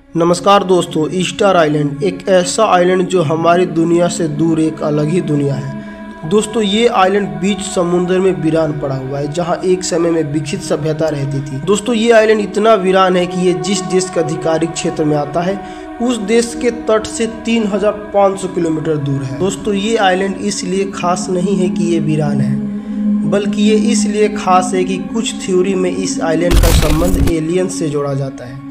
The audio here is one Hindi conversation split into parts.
नमस्कार दोस्तों, ईस्टर आइलैंड एक ऐसा आइलैंड जो हमारी दुनिया से दूर एक अलग ही दुनिया है। दोस्तों ये आइलैंड बीच समुद्र में वीरान पड़ा हुआ है, जहां एक समय में विकसित सभ्यता रहती थी। दोस्तों ये आइलैंड इतना वीरान है कि ये जिस देश के आधिकारिक क्षेत्र में आता है उस देश के तट से 3500 किलोमीटर दूर है। दोस्तों ये आइलैंड इसलिए खास नहीं है कि ये वीरान है, बल्कि ये इसलिए खास है कि कुछ थ्योरी में इस आइलैंड का संबंध एलियन से जोड़ा जाता है।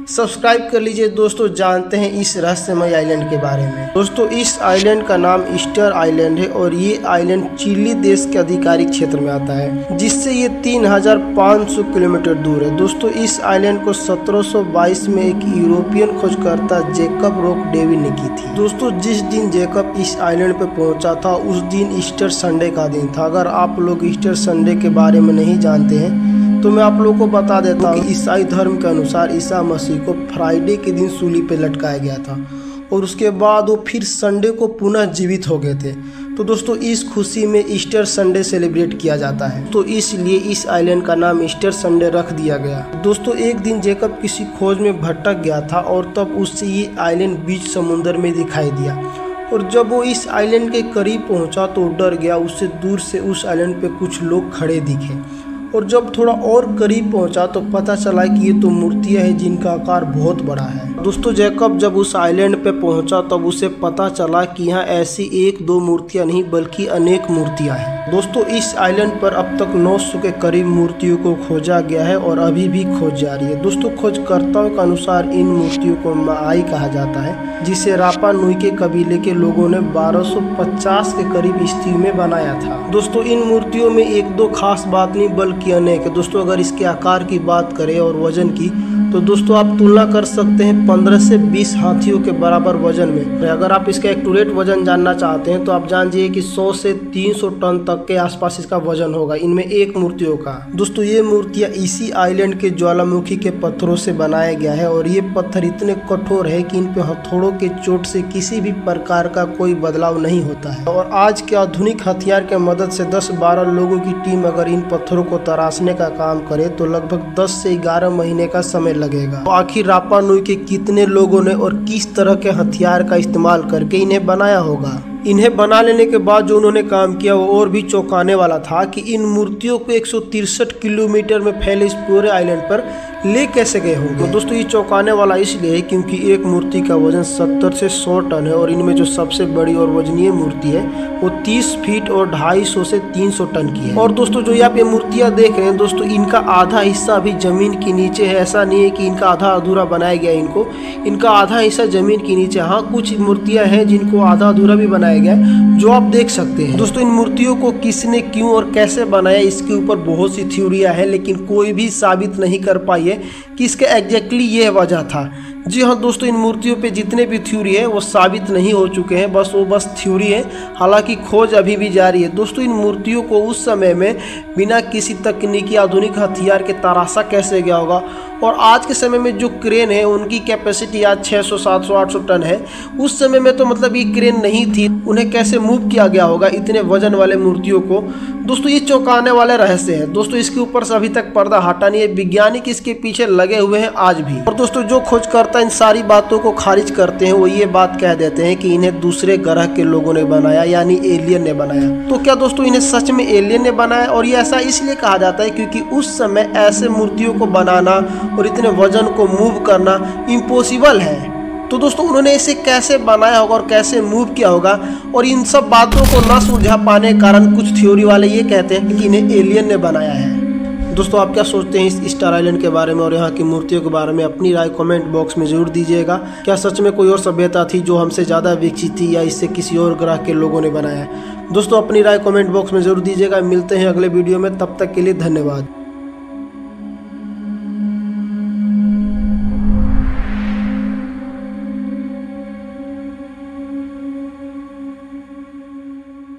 सब्सक्राइब कर लीजिए दोस्तों, जानते हैं इस रहस्यमय आइलैंड के बारे में। दोस्तों इस आइलैंड का नाम ईस्टर आइलैंड है और ये आइलैंड चिली देश के आधिकारिक क्षेत्र में आता है, जिससे ये 3500 किलोमीटर दूर है। दोस्तों इस आइलैंड को 1722 में एक यूरोपियन खोजकर्ता जैकब रॉक डेविड ने की थी। दोस्तों जिस दिन जैकब इस आइलैंड पे पहुंचा था उस दिन ईस्टर संडे का दिन था। अगर आप लोग ईस्टर संडे के बारे में नहीं जानते हैं तो मैं आप लोगों को बता देता हूँ कि ईसाई धर्म के अनुसार ईसा मसीह को फ्राइडे के दिन सूली पे लटकाया गया था और उसके बाद वो फिर संडे को पुनः जीवित हो गए थे। तो दोस्तों इस खुशी में ईस्टर संडे सेलिब्रेट किया जाता है, तो इसलिए इस आइलैंड का नाम ईस्टर संडे रख दिया गया। दोस्तों एक दिन जैकब किसी खोज में भटक गया था और तब उससे ये आइलैंड बीच समुद्र में दिखाई दिया, और जब वो इस आइलैंड के करीब पहुंचा तो डर गया। उससे दूर से उस आइलैंड पे कुछ लोग खड़े दिखे और जब थोड़ा और करीब पहुंचा तो पता चला कि ये तो मूर्तियां हैं जिनका आकार बहुत बड़ा है। दोस्तों जैकब जब उस आइलैंड पे पहुंचा तब उसे पता चला कि यहाँ ऐसी एक दो मूर्तियां नहीं बल्कि अनेक मूर्तियां हैं। दोस्तों इस आइलैंड पर अब तक 900 के करीब मूर्तियों को खोजा गया है और अभी भी खोज जारी है। दोस्तों खोजकर्ताओं के अनुसार इन मूर्तियों को माई कहा जाता है, जिसे रापा नुई के कबीले के लोगों ने 1250 के करीब ईस्वी में बनाया था। दोस्तों इन मूर्तियों में एक दो खास बात नहीं बल्कि अनेक है। दोस्तों अगर इसके आकार की बात करें और वजन की तो दोस्तों आप तुलना कर सकते हैं 15 से 20 हाथियों के बराबर वजन में। अगर आप इसका एक्यूरेट वजन जानना चाहते हैं तो आप जान जाइए कि 100 से 300 टन तक के आसपास इसका वजन होगा इनमें एक मूर्तियों का। दोस्तों ये मूर्तियां इसी आइलैंड के ज्वालामुखी के पत्थरों से बनाया गया है और ये पत्थर इतने कठोर है कि इन पे हथौड़ों के चोट से किसी भी प्रकार का कोई बदलाव नहीं होता है। और आज के आधुनिक हथियार के मदद से 10-12 लोगों की टीम अगर इन पत्थरों को तराशने का काम करे तो लगभग 10 से 11 महीने का समय लगेगा। तो आखिर रापा नुई के कितने लोगों ने और किस तरह के हथियार का इस्तेमाल करके इन्हें बनाया होगा? इन्हें बना लेने के बाद जो उन्होंने काम किया वो और भी चौंकाने वाला था कि इन मूर्तियों को 163 किलोमीटर में फैले इस पूरे आइलैंड पर ले कैसे गए होंगे। तो दोस्तों ये चौंकाने वाला इसलिए है क्योंकि एक मूर्ति का वजन 70 से 100 टन है और इनमें जो सबसे बड़ी और वजनीय मूर्ति है वो 30 फीट और 250 से 300 टन की है। और दोस्तों जो आप ये मूर्तियां देख रहे हैं दोस्तों, इनका आधा हिस्सा अभी जमीन के नीचे है। ऐसा नहीं है कि इनका आधा अधूरा बनाया गया इनका आधा हिस्सा जमीन के नीचे। हाँ कुछ मूर्तियां हैं जिनको आधा अधूरा भी बनाया गया जो आप देख सकते हैं। दोस्तों इन मूर्तियों को किसने क्यों और कैसे बनाया इसके ऊपर बहुत सी थ्योरियां हैं, लेकिन कोई भी साबित नहीं कर पाई है कि इसका एग्जैक्टली ये वजह था। जी हाँ दोस्तों, इन मूर्तियों पे जितने भी थ्योरी है वो साबित नहीं हो चुके हैं, बस थ्योरी है। हालांकि खोज अभी भी जारी है। दोस्तों इन मूर्तियों को उस समय में बिना किसी तकनीकी आधुनिक हथियार के तराशा कैसे गया होगा, और आज के समय में जो क्रेन है उनकी कैपेसिटी आज 600, 700, 800 टन है। उस समय में तो मतलब ये क्रेन नहीं थी, उन्हें कैसे मूव किया गया होगा इतने वजन वाले मूर्तियों को। दोस्तों ये चौंकाने वाले रहस्य है। दोस्तों इसके ऊपर से अभी तक पर्दा हटा नहीं है, वैज्ञानिक इसके पीछे लगे हुए हैं आज भी। और दोस्तों जो खोजकर्ता इन सारी बातों को खारिज करते हैं वो ये बात कह देते हैं कि इन्हें दूसरे ग्रह के लोगों ने बनाया, यानी एलियन ने बनाया। तो क्या दोस्तों इन्हें सच में एलियन ने बनाया? और ये ऐसा इसलिए कहा जाता है क्योंकि उस समय ऐसे मूर्तियों को बनाना और इतने वजन को मूव करना इम्पॉसिबल है। तो दोस्तों उन्होंने इसे कैसे बनाया होगा और कैसे मूव किया होगा, और इन सब बातों को न सुलझा पाने के कारण कुछ थ्योरी वाले ये कहते हैं कि इन्हें एलियन ने बनाया है। दोस्तों आप क्या सोचते हैं इस ईस्टर आइलैंड के बारे में और यहाँ की मूर्तियों के बारे में? अपनी राय कमेंट बॉक्स में जरूर दीजिएगा। क्या सच में कोई और सभ्यता थी जो हमसे ज़्यादा विकसित थी, या इससे किसी और ग्रह के लोगों ने बनाया है? दोस्तों अपनी राय कमेंट बॉक्स में जरूर दीजिएगा। मिलते हैं अगले वीडियो में, तब तक के लिए धन्यवाद।